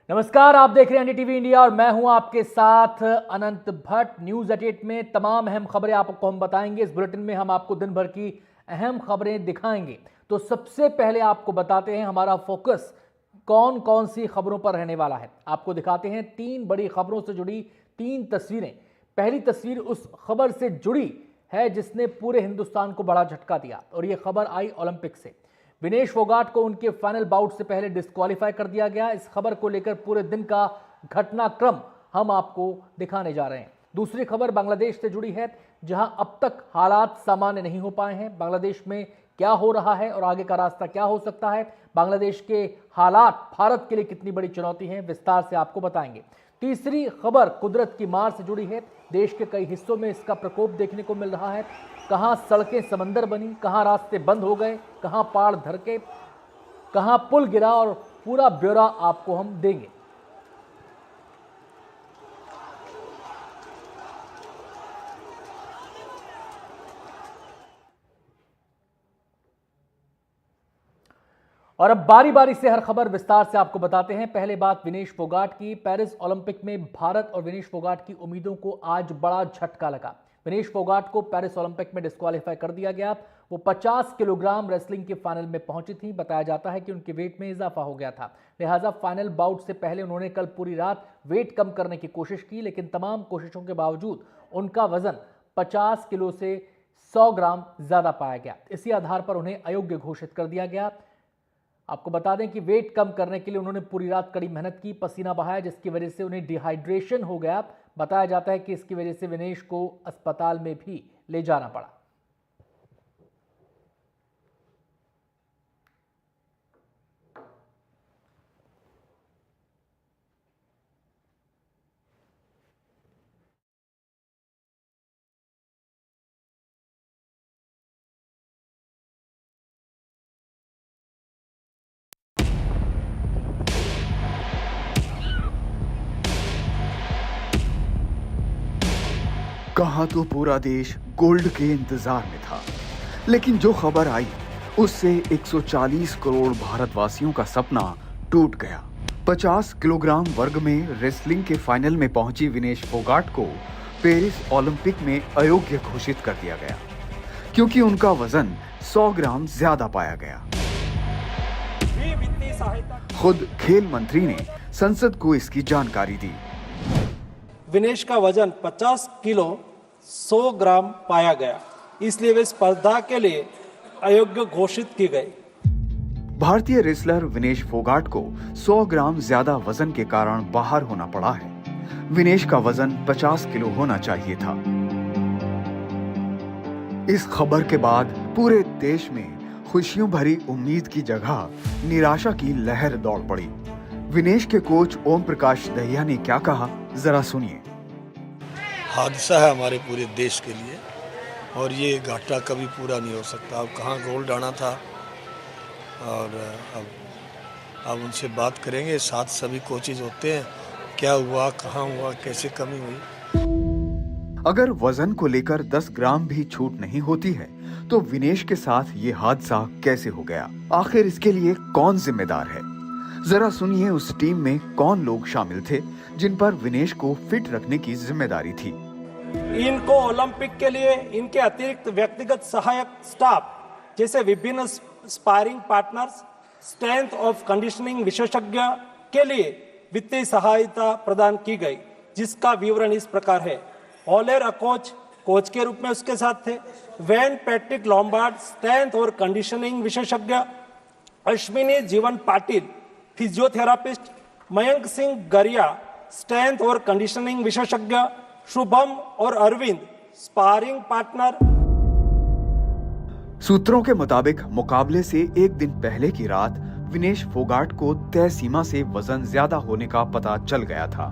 नमस्कार, आप देख रहे हैं एनडीटीवी इंडिया और मैं हूं आपके साथ अनंत भट्ट। न्यूज अपडेट में तमाम अहम खबरें आपको हम बताएंगे। इस बुलेटिन में हम आपको दिन भर की अहम खबरें दिखाएंगे। तो सबसे पहले आपको बताते हैं हमारा फोकस कौन कौन सी खबरों पर रहने वाला है। आपको दिखाते हैं तीन बड़ी खबरों से जुड़ी तीन तस्वीरें। पहली तस्वीर उस खबर से जुड़ी है जिसने पूरे हिंदुस्तान को बड़ा झटका दिया और यह खबर आई ओलंपिक से। विनेश फोगाट को उनके फाइनल बाउट से पहले डिस्क्वालीफाई कर दिया गया। इस खबर को लेकर पूरे दिन का घटनाक्रम हम आपको दिखाने जा रहे हैं। दूसरी खबर बांग्लादेश से जुड़ी है, जहां अब तक हालात सामान्य नहीं हो पाए हैं। बांग्लादेश में क्या हो रहा है और आगे का रास्ता क्या हो सकता है, बांग्लादेश के हालात भारत के लिए कितनी बड़ी चुनौती है, विस्तार से आपको बताएंगे। तीसरी खबर कुदरत की मार से जुड़ी है। देश के कई हिस्सों में इसका प्रकोप देखने को मिल रहा है। कहां सड़कें समंदर बनी, कहां रास्ते बंद हो गए, कहां पहाड़ धरके, कहां पुल गिरा और पूरा ब्यौरा आपको हम देंगे। और अब बारी बारी से हर खबर विस्तार से आपको बताते हैं। पहले बात विनेश फोगाट की। पेरिस ओलंपिक में भारत और विनेश फोगाट की उम्मीदों को आज बड़ा झटका लगा। विनेश फोगाट को पेरिस ओलंपिक में डिस्क्वालीफाई कर दिया गया। वो 50 किलोग्राम रेसलिंग के फाइनल में पहुंची थी। बताया जाता है कि उनके वेट में इजाफा हो गया था, लिहाजा फाइनल बाउट से पहले उन्होंने कल पूरी रात वेट कम करने की कोशिश की, लेकिन तमाम कोशिशों के बावजूद उनका वजन 50 किलो से 100 ग्राम ज्यादा पाया गया। इसी आधार पर उन्हें अयोग्य घोषित कर दिया गया। आपको बता दें कि वेट कम करने के लिए उन्होंने पूरी रात कड़ी मेहनत की, पसीना बहाया, जिसकी वजह से उन्हें डिहाइड्रेशन हो गया। बताया जाता है कि इसकी वजह से विनेश को अस्पताल में भी ले जाना पड़ा। कहा तो पूरा देश गोल्ड के इंतजार में था, लेकिन जो खबर आई उससे 140 करोड़ भारतवासियों का सपना टूट गया। 50 किलोग्राम वर्ग में रेसलिंग के फाइनल में पहुंची विनेश फोगाट को पेरिस ओलंपिक में अयोग्य घोषित कर दिया गया, क्योंकि उनका वजन 100 ग्राम ज्यादा पाया गया। खुद खेल मंत्री ने संसद को इसकी जानकारी दी। विनेश का वजन 50 किलो 100 ग्राम पाया गया, इसलिए वे स्पर्धा के लिए अयोग्य घोषित की गई। भारतीय रेसलर विनेश फोगाट को 100 ग्राम ज्यादा वजन के कारण बाहर होना पड़ा है। विनेश का वजन 50 किलो होना चाहिए था। इस खबर के बाद पूरे देश में खुशियों भरी उम्मीद की जगह निराशा की लहर दौड़ पड़ी। विनेश के कोच ओम प्रकाश दहिया ने क्या कहा, जरा सुनिए। हादसा है हमारे पूरे देश के लिए और ये घाटा कभी पूरा नहीं हो सकता। अब कहाँ गोल्ड आना था और अब उनसे बात करेंगे। साथ सभी कोचेज होते हैं, क्या हुआ, कहाँ हुआ, कैसे कमी हुई। अगर वजन को लेकर 10 ग्राम भी छूट नहीं होती है तो विनेश के साथ ये हादसा कैसे हो गया? आखिर इसके लिए कौन जिम्मेदार है? जरा सुनिए उस टीम में कौन लोग शामिल थे जिन पर विनेश को फिट रखने की जिम्मेदारी थी। इनको ओलंपिक के लिए इनके अतिरिक्त व्यक्तिगत सहायक स्टाफ जैसे विभिन्न sparring partners, strength of conditioning विशेषज्ञ के लिए वित्तीय सहायता प्रदान की गई, जिसका विवरण इस प्रकार है। ऑलेर अकोच कोच के रूप में उसके साथ थे, वैन पैट्रिक लॉम्बार्ड स्ट्रेंथ और कंडीशनिंग विशेषज्ञ, अश्विनी जीवन पाटिल फिजियोथेरापिस्ट, मयंक सिंह गरिया स्ट्रेंथ और कंडीशनिंग विशेषज्ञ, शुभम और अरविंद स्पारिंग पार्टनर। सूत्रों के मुताबिक मुकाबले से एक दिन पहले की रात विनेश फोगाट को तय सीमा से वजन ज्यादा होने का पता चल गया था।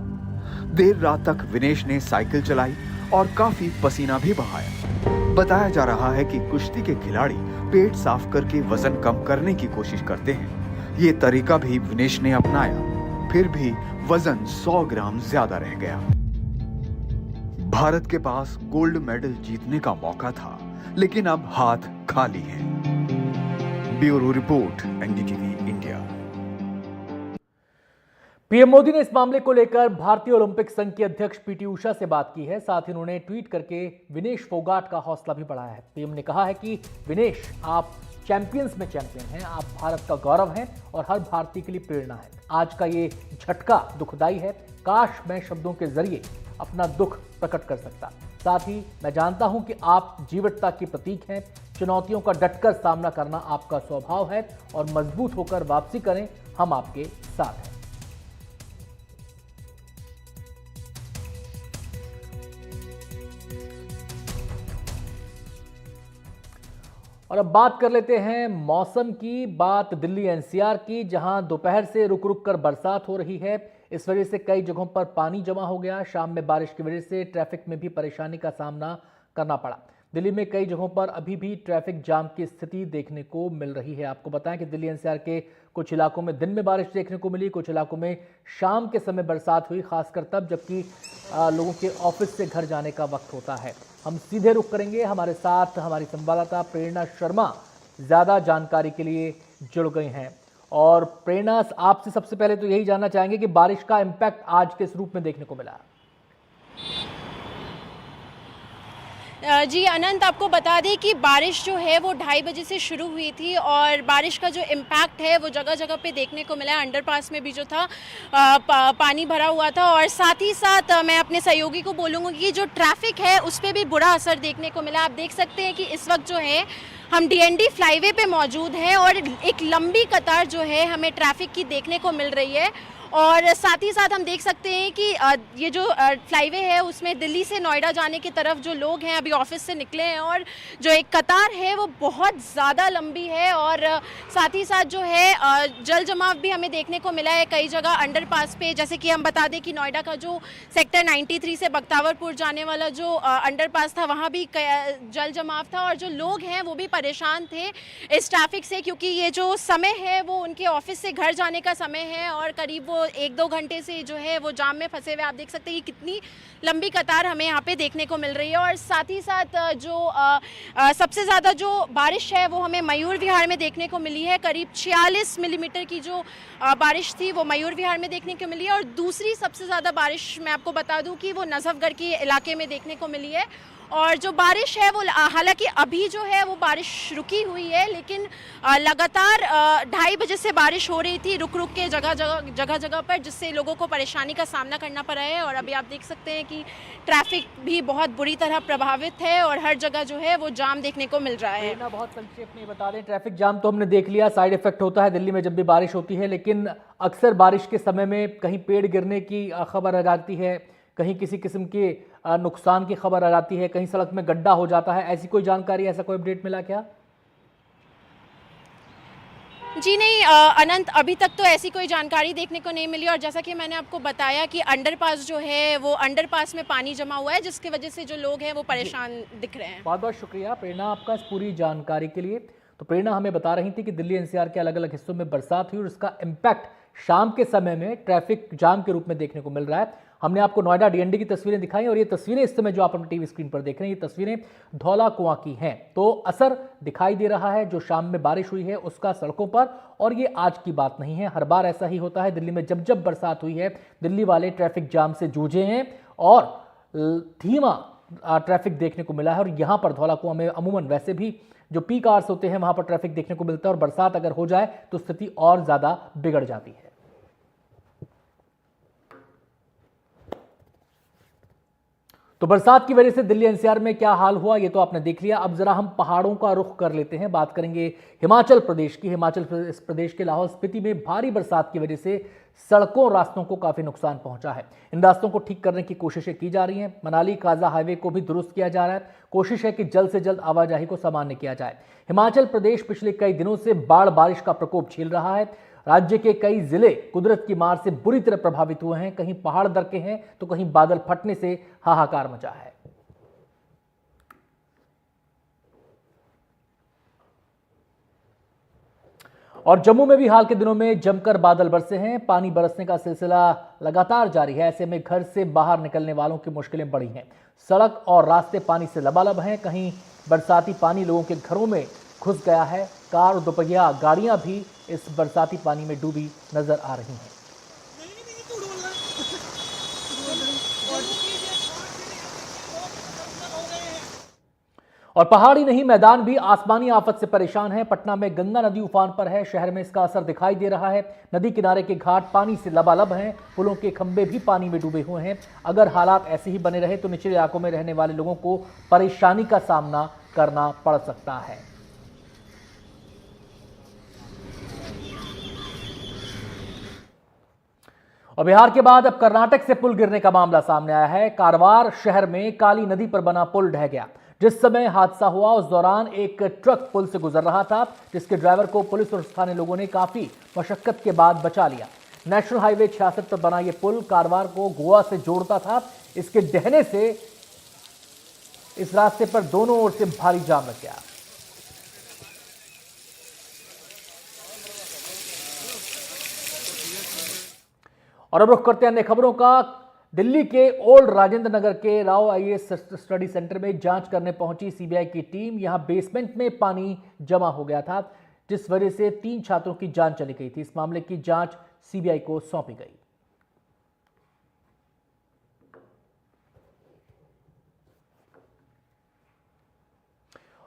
देर रात तक विनेश ने साइकिल चलाई और काफी पसीना भी बहाया। बताया जा रहा है कि कुश्ती के खिलाड़ी पेट साफ करके वजन कम करने की कोशिश करते हैं। ये तरीका भी विनेश ने अपनाया, फिर भी वजन 100 ग्राम ज्यादा रह गया। भारत के पास गोल्ड मेडल जीतने का मौका था, लेकिन अब हाथ खाली है। Bureau report, NDTV India. PM Modi ने इस मामले को लेकर भारतीय ओलंपिक संघ के अध्यक्ष पीटी उषा से बात की है। साथ ही उन्होंने ट्वीट करके विनेश फोगाट का हौसला भी बढ़ाया है। पीएम ने कहा है कि विनेश, आप चैंपियंस में चैंपियन हैं, आप भारत का गौरव हैं और हर भारतीय के लिए प्रेरणा है। आज का ये झटका दुखदाई है। काश मैं शब्दों के जरिए अपना दुख प्रकट कर सकता। साथ ही मैं जानता हूं कि आप जीवटता के प्रतीक हैं। चुनौतियों का डटकर सामना करना आपका स्वभाव है और मजबूत होकर वापसी करें, हम आपके साथ हैं। और अब बात कर लेते हैं मौसम की। बात दिल्ली एनसीआर की, जहां दोपहर से रुक रुक कर बरसात हो रही है। इस वजह से कई जगहों पर पानी जमा हो गया। शाम में बारिश की वजह से ट्रैफिक में भी परेशानी का सामना करना पड़ा। दिल्ली में कई जगहों पर अभी भी ट्रैफिक जाम की स्थिति देखने को मिल रही है। आपको बताएं कि दिल्ली एनसीआर के कुछ इलाकों में दिन में बारिश देखने को मिली, कुछ इलाकों में शाम के समय बरसात हुई, खासकर तब जबकि लोगों के ऑफिस से घर जाने का वक्त होता है। हम सीधे रुख करेंगे, हमारे साथ हमारी संवाददाता प्रेरणा शर्मा ज़्यादा जानकारी के लिए जुड़ गई हैं। और प्रेरणा, आपसे सबसे पहले तो यही जानना चाहेंगे कि बारिश का इम्पैक्ट आज किस रूप में देखने को मिला? जी अनंत, आपको बता दें कि बारिश जो है वो 2:30 बजे से शुरू हुई थी और बारिश का जो इम्पैक्ट है वो जगह जगह पे देखने को मिला है। अंडरपास में भी जो था पानी भरा हुआ था और साथ ही साथ मैं अपने सहयोगी को बोलूँगी कि जो ट्रैफिक है उस पर भी बुरा असर देखने को मिला। आप देख सकते हैं कि इस वक्त जो है हम डीएनडी फ्लाईवे पे मौजूद हैं और एक लंबी कतार जो है हमें ट्रैफिक की देखने को मिल रही है। और साथ ही साथ हम देख सकते हैं कि ये जो फ्लाईवे है उसमें दिल्ली से नोएडा जाने की तरफ जो लोग हैं अभी ऑफिस से निकले हैं और जो एक कतार है वो बहुत ज़्यादा लंबी है। और साथ ही साथ जो है जल जमाव भी हमें देखने को मिला है कई जगह अंडरपास पे। जैसे कि हम बता दें कि नोएडा का जो सेक्टर 93 से बख्तावरपुर जाने वाला जो अंडरपास था वहाँ भी जल जमाव था और जो लोग हैं वो भी परेशान थे इस ट्रैफिक से, क्योंकि ये जो समय है वो उनके ऑफिस से घर जाने का समय है और करीब 1-2 घंटे से जो है वो जाम में फंसे हुए। आप देख सकते हैं कि कितनी लंबी कतार हमें यहाँ पे देखने को मिल रही है। और साथ ही साथ जो सबसे ज़्यादा जो बारिश है वो हमें मयूर विहार में देखने को मिली है। करीब 46 मिलीमीटर की जो बारिश थी वो मयूर विहार में देखने को मिली है। और दूसरी सबसे ज़्यादा बारिश मैं आपको बता दूँ कि वो नजफगढ़ के इलाके में देखने को मिली है। और जो बारिश है वो हालांकि अभी जो है वो बारिश रुकी हुई है, लेकिन लगातार 2:30 बजे से बारिश हो रही थी रुक रुक के जगह जगह पर, जिससे लोगों को परेशानी का सामना करना पड़ा है। और अभी आप देख सकते हैं कि ट्रैफिक भी बहुत बुरी तरह प्रभावित है और हर जगह जो है वो जाम देखने को मिल रहा है। बहुत संक्षेप में बता दें, ट्रैफिक जाम तो हमने देख लिया, साइड इफेक्ट होता है दिल्ली में जब भी बारिश होती है, लेकिन अक्सर बारिश के समय में कहीं पेड़ गिरने की खबर आ जाती है, कहीं किसी किस्म के नुकसान की खबर आ जाती है, कहीं सड़क में गड्ढा हो जाता है। ऐसी कोई जानकारी, ऐसा कोई अपडेट मिला क्या? जी नहीं अनंत, अभी तक तो ऐसी कोई जानकारी देखने को नहीं मिली। और जैसा कि मैंने आपको बताया कि अंडरपास जो है वो अंडरपास में पानी जमा हुआ है, जिसकी वजह से जो लोग हैं वो परेशान दिख रहे हैं। बहुत बहुत शुक्रिया प्रेरणा आपका इस पूरी जानकारी के लिए। तो प्रेरणा हमें बता रही थी कि दिल्ली एनसीआर के अलग अलग हिस्सों में बरसात हुई और इसका इम्पैक्ट शाम के समय में ट्रैफिक जाम के रूप में देखने को मिल रहा है। हमने आपको नोएडा डीएनडी की तस्वीरें दिखाई और ये तस्वीरें इस समय जो आप अपनी टीवी स्क्रीन पर देख रहे हैं, ये तस्वीरें धौला कुआं की हैं। तो असर दिखाई दे रहा है जो शाम में बारिश हुई है उसका सड़कों पर, और ये आज की बात नहीं है, हर बार ऐसा ही होता है। दिल्ली में जब जब बरसात हुई है दिल्ली वाले ट्रैफिक जाम से जूझे हैं और धीमा ट्रैफिक देखने को मिला है। और यहाँ पर धौला कुआं में अमूमन वैसे भी जो पीक आवर्स होते हैं वहां पर ट्रैफिक देखने को मिलता है और बरसात अगर हो जाए तो स्थिति और ज्यादा बिगड़ जाती है। तो बरसात की वजह से दिल्ली एनसीआर में क्या हाल हुआ ये तो आपने देख लिया। अब जरा हम पहाड़ों का रुख कर लेते हैं, बात करेंगे हिमाचल प्रदेश की। हिमाचल प्रदेश के लाहौल स्पीति में भारी बरसात की वजह से सड़कों और रास्तों को काफी नुकसान पहुंचा है। इन रास्तों को ठीक करने की कोशिशें की जा रही हैं। मनाली काजा हाईवे को भी दुरुस्त किया जा रहा है। कोशिश है कि जल्द से जल्द आवाजाही को सामान्य किया जाए। हिमाचल प्रदेश पिछले कई दिनों से बाढ़ बारिश का प्रकोप झेल रहा है। राज्य के कई जिले कुदरत की मार से बुरी तरह प्रभावित हुए हैं। कहीं पहाड़ दरके हैं तो कहीं बादल फटने से हाहाकार मचा है। और जम्मू में भी हाल के दिनों में जमकर बादल बरसे हैं। पानी बरसने का सिलसिला लगातार जारी है। ऐसे में घर से बाहर निकलने वालों की मुश्किलें बढ़ी हैं। सड़क और रास्ते पानी से लबालब हैं। कहीं बरसाती पानी लोगों के घरों में घुस गया है। कार और दोपहिया गाड़ियां भी इस बरसाती पानी में डूबी नजर आ रही हैं। और पहाड़ी नहीं, मैदान भी आसमानी आफत से परेशान है। पटना में गंगा नदी उफान पर है। शहर में इसका असर दिखाई दे रहा है। नदी किनारे के घाट पानी से लबालब हैं। पुलों के खंभे भी पानी में डूबे हुए हैं। अगर हालात ऐसे ही बने रहे तो निचले इलाकों में रहने वाले लोगों को परेशानी का सामना करना पड़ सकता है। और बिहार के बाद अब कर्नाटक से पुल गिरने का मामला सामने आया है। कारवार शहर में काली नदी पर बना पुल ढह गया। जिस समय हादसा हुआ उस दौरान एक ट्रक पुल से गुजर रहा था, जिसके ड्राइवर को पुलिस और स्थानीय लोगों ने काफी मशक्कत के बाद बचा लिया। नेशनल हाईवे 66 पर बना यह पुल कारवार को गोवा से जोड़ता था। इसके ढहने से इस रास्ते पर दोनों ओर से भारी जाम लग गया। और अब रुख करते हैं अन्य खबरों का। दिल्ली के ओल्ड राजेंद्र नगर के राव आईएएस स्टडी सेंटर में जांच करने पहुंची सीबीआई की टीम। यहां बेसमेंट में पानी जमा हो गया था, जिस वजह से 3 छात्रों की जान चली गई थी। इस मामले की जांच सीबीआई को सौंपी गई।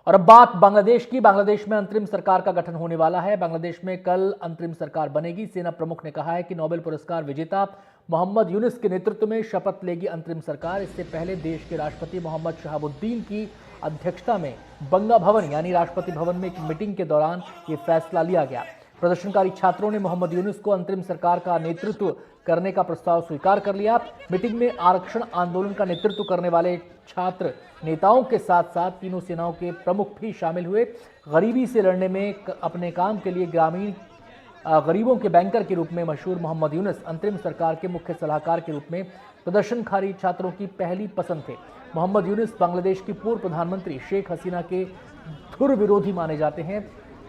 और अब बात बांग्लादेश की। बांग्लादेश में अंतरिम सरकार का गठन होने वाला है। बांग्लादेश में कल अंतरिम सरकार बनेगी। सेना प्रमुख ने कहा है कि नोबेल पुरस्कार विजेता मोहम्मद यूनुस के नेतृत्व में शपथ लेगी अंतरिम सरकार। इससे पहले देश के राष्ट्रपति मोहम्मद शहाबुद्दीन की अध्यक्षता में बंगा भवन यानी राष्ट्रपति भवन में एक मीटिंग के दौरान ये फैसला लिया गया। प्रदर्शनकारी छात्रों ने मोहम्मद यूनुस को अंतरिम सरकार का नेतृत्व करने का प्रस्ताव स्वीकार कर लिया। मीटिंग में आरक्षण आंदोलन का नेतृत्व करने वाले छात्र नेताओं के साथ साथ तीनों सेनाओं के प्रमुख भी शामिल हुए। गरीबी से लड़ने में अपने काम के लिए ग्रामीण गरीबों के बैंकर के रूप में मशहूर मोहम्मद यूनुस अंतरिम सरकार के मुख्य सलाहकार के रूप में प्रदर्शनकारी छात्रों की पहली पसंद थे। मोहम्मद यूनुस बांग्लादेश की पूर्व प्रधानमंत्री शेख हसीना के धुर विरोधी माने जाते हैं।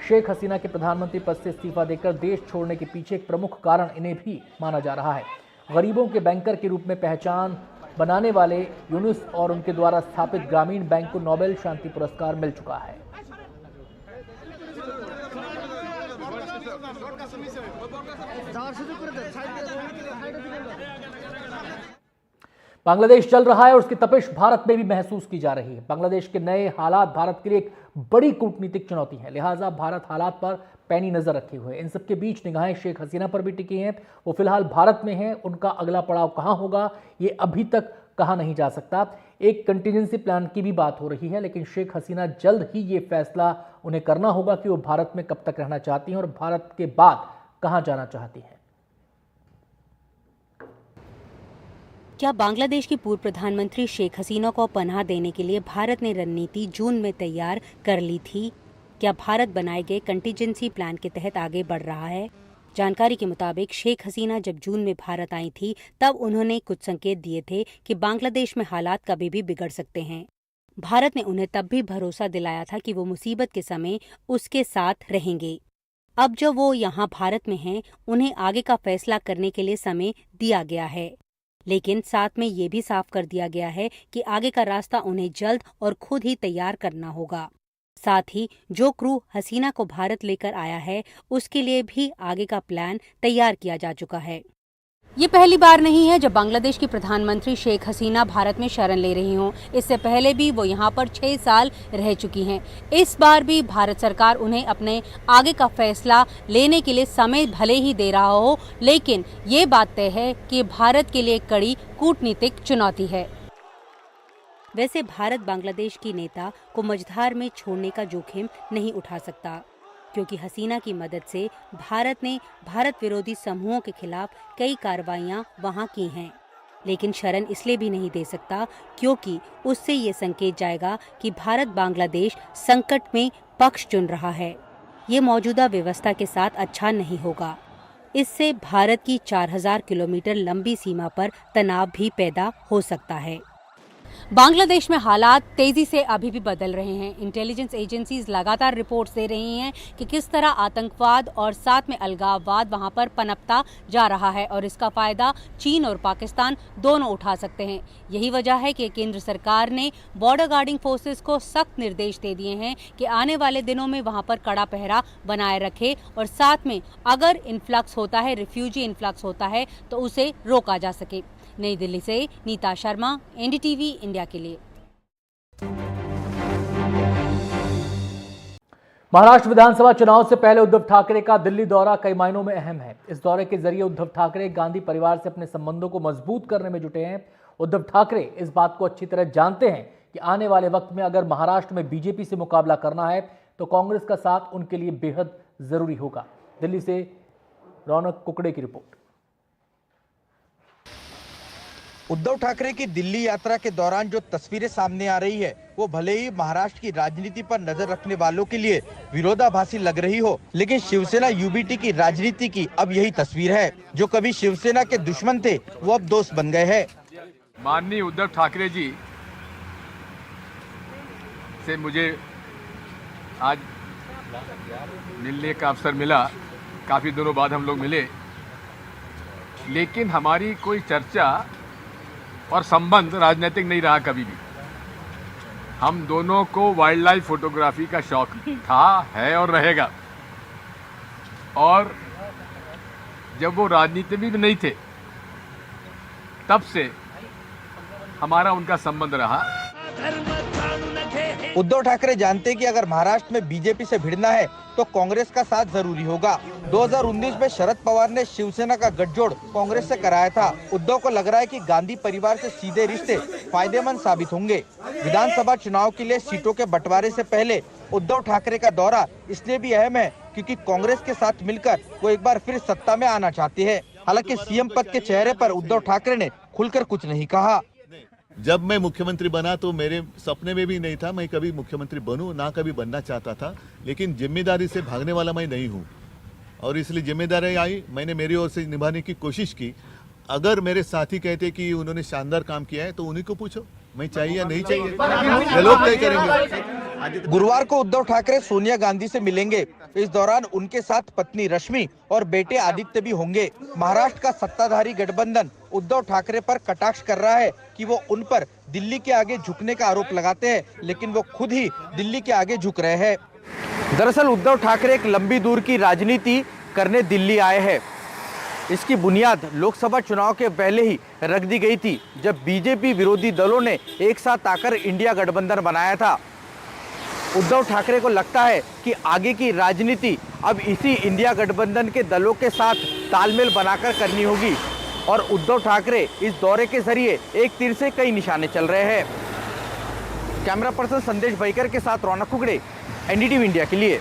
शेख हसीना के प्रधानमंत्री पद से इस्तीफा देकर देश छोड़ने के पीछे एक प्रमुख कारण इन्हें भी माना जा रहा है। गरीबों के बैंकर के रूप में पहचान बनाने वाले यूनुस और उनके द्वारा स्थापित ग्रामीण बैंक को नोबेल शांति पुरस्कार मिल चुका है। बांग्लादेश चल रहा है और उसकी तपिश भारत में भी महसूस की जा रही है। बांग्लादेश के नए हालात भारत के लिए एक बड़ी कूटनीतिक चुनौती है, लिहाजा भारत हालात पर पैनी नजर रखे हुए। इन सबके बीच निगाहें शेख हसीना पर भी टिकी हैं। वो फिलहाल भारत में हैं। उनका अगला पड़ाव कहां होगा ये अभी तक कहा नहीं जा सकता। एक कंटीजेंसी प्लान की भी बात हो रही है, लेकिन शेख हसीना जल्द ही ये फैसला उन्हें करना होगा कि वो भारत में कब तक रहना चाहती हैं और भारत के बाद कहां जाना चाहती हैं। क्या बांग्लादेश की पूर्व प्रधानमंत्री शेख हसीना को पनाह देने के लिए भारत ने रणनीति जून में तैयार कर ली थी? क्या भारत बनाए गए कंटीजेंसी प्लान के तहत आगे बढ़ रहा है? जानकारी के मुताबिक शेख हसीना जब जून में भारत आई थी तब उन्होंने कुछ संकेत दिए थे कि बांग्लादेश में हालात कभी भी बिगड़ सकते हैं। भारत ने उन्हें तब भी भरोसा दिलाया था कि वो मुसीबत के समय उसके साथ रहेंगे। अब जब वो यहाँ भारत में हैं, उन्हें आगे का फैसला करने के लिए समय दिया गया है, लेकिन साथ में ये भी साफ कर दिया गया है कि आगे का रास्ता उन्हें जल्द और खुद ही तैयार करना होगा। साथ ही जो क्रू हसीना को भारत लेकर आया है उसके लिए भी आगे का प्लान तैयार किया जा चुका है। ये पहली बार नहीं है जब बांग्लादेश की प्रधानमंत्री शेख हसीना भारत में शरण ले रही हों। इससे पहले भी वो यहाँ पर 6 साल रह चुकी हैं। इस बार भी भारत सरकार उन्हें अपने आगे का फैसला लेने के लिए समय भले ही दे रहा हो, लेकिन ये बात तय है कि भारत के लिए कड़ी कूटनीतिक चुनौती है। वैसे भारत बांग्लादेश की नेता को मझधार में छोड़ने का जोखिम नहीं उठा सकता, क्योंकि हसीना की मदद से भारत ने भारत विरोधी समूहों के खिलाफ कई कार्रवाइयां वहां की हैं। लेकिन शरण इसलिए भी नहीं दे सकता क्योंकि उससे ये संकेत जाएगा कि भारत बांग्लादेश संकट में पक्ष चुन रहा है। ये मौजूदा व्यवस्था के साथ अच्छा नहीं होगा। इससे भारत की 4000 किलोमीटर लंबी सीमा पर तनाव भी पैदा हो सकता है। बांग्लादेश में हालात तेजी से अभी भी बदल रहे हैं। इंटेलिजेंस एजेंसीज लगातार रिपोर्ट्स दे रही हैं कि किस तरह आतंकवाद और साथ में अलगाववाद वहां पर पनपता जा रहा है और इसका फायदा चीन और पाकिस्तान दोनों उठा सकते हैं। यही वजह है कि केंद्र सरकार ने बॉर्डर गार्डिंग फोर्सेस को सख्त निर्देश दे दिए हैं कि आने वाले दिनों में वहां पर कड़ा पहरा बनाए रखे और साथ में अगर इन्फ्लक्स होता है, रिफ्यूजी इन्फ्लक्स होता है, तो उसे रोका जा सके। नई दिल्ली से नीता शर्मा, एनडीटीवी इंडिया के लिए। महाराष्ट्र विधानसभा चुनाव से पहले उद्धव ठाकरे का दिल्ली दौरा कई मायनों में अहम है। इस दौरे के जरिए उद्धव ठाकरे गांधी परिवार से अपने संबंधों को मजबूत करने में जुटे हैं। उद्धव ठाकरे इस बात को अच्छी तरह जानते हैं कि आने वाले वक्त में अगर महाराष्ट्र में बीजेपी से मुकाबला करना है तो कांग्रेस का साथ उनके लिए बेहद जरूरी होगा। दिल्ली से रौनक कुकड़े की रिपोर्ट। उद्धव ठाकरे की दिल्ली यात्रा के दौरान जो तस्वीरें सामने आ रही है वो भले ही महाराष्ट्र की राजनीति पर नजर रखने वालों के लिए विरोधाभासी लग रही हो, लेकिन शिवसेना यूबीटी की राजनीति की अब यही तस्वीर है। जो कभी शिवसेना के दुश्मन थे वो अब दोस्त बन गए हैं। माननीय उद्धव ठाकरे जी से मुझे आज मिलने का अवसर मिला। काफी दिनों बाद हम लोग मिले, लेकिन हमारी कोई चर्चा और संबंध राजनीतिक नहीं रहा कभी भी। हम दोनों को वाइल्ड लाइफ फोटोग्राफी का शौक था, है और रहेगा। और जब वो राजनीति में भी नहीं थे तब से हमारा उनका संबंध रहा। उद्धव ठाकरे जानते हैं कि अगर महाराष्ट्र में बीजेपी से भिड़ना है तो कांग्रेस का साथ जरूरी होगा। 2019 में शरद पवार ने शिवसेना का गठजोड़ कांग्रेस से कराया था। उद्धव को लग रहा है कि गांधी परिवार से सीधे रिश्ते फायदेमंद साबित होंगे। विधानसभा चुनाव के लिए सीटों के बंटवारे से पहले उद्धव ठाकरे का दौरा इसलिए भी अहम है क्योंकि कांग्रेस के साथ मिलकर वो एक बार फिर सत्ता में आना चाहते हैं। हालांकि सीएम पद के चेहरे पर उद्धव ठाकरे ने खुलकर कुछ नहीं कहा। जब मैं मुख्यमंत्री बना तो मेरे सपने में भी नहीं था मैं कभी मुख्यमंत्री बनूं, ना कभी बनना चाहता था। लेकिन जिम्मेदारी से भागने वाला मैं नहीं हूं और इसलिए जिम्मेदारी आई, मैंने मेरी ओर से निभाने की कोशिश की। अगर मेरे साथी कहते कि उन्होंने शानदार काम किया है तो उन्हीं को पूछो, मैं चाहिए या नहीं चाहिए, ये लोग तय करेंगे। गुरुवार को उद्धव ठाकरे सोनिया गांधी से मिलेंगे। इस दौरान उनके साथ पत्नी रश्मि और बेटे आदित्य भी होंगे। महाराष्ट्र का सत्ताधारी गठबंधन उद्धव ठाकरे पर कटाक्ष कर रहा है कि वो उन पर दिल्ली के आगे झुकने का आरोप लगाते हैं, लेकिन वो खुद ही दिल्ली के आगे झुक रहे हैं। दरअसल उद्धव ठाकरे एक लंबी दूर की राजनीति करने दिल्ली आए हैं। इसकी बुनियाद लोकसभा चुनाव के पहले ही रख दी गई थी, जब बीजेपी विरोधी दलों ने एक साथ आकर इंडिया गठबंधन बनाया था। उद्धव ठाकरे को लगता है कि आगे की राजनीति अब इसी इंडिया गठबंधन के दलों के साथ तालमेल बनाकर करनी होगी और उद्धव ठाकरे इस दौरे के जरिए एक तीर से कई निशाने चल रहे हैं। कैमरा पर्सन संदेश भाईकर के साथ रौनक कुकड़े, एनडीटीवी इंडिया के लिए।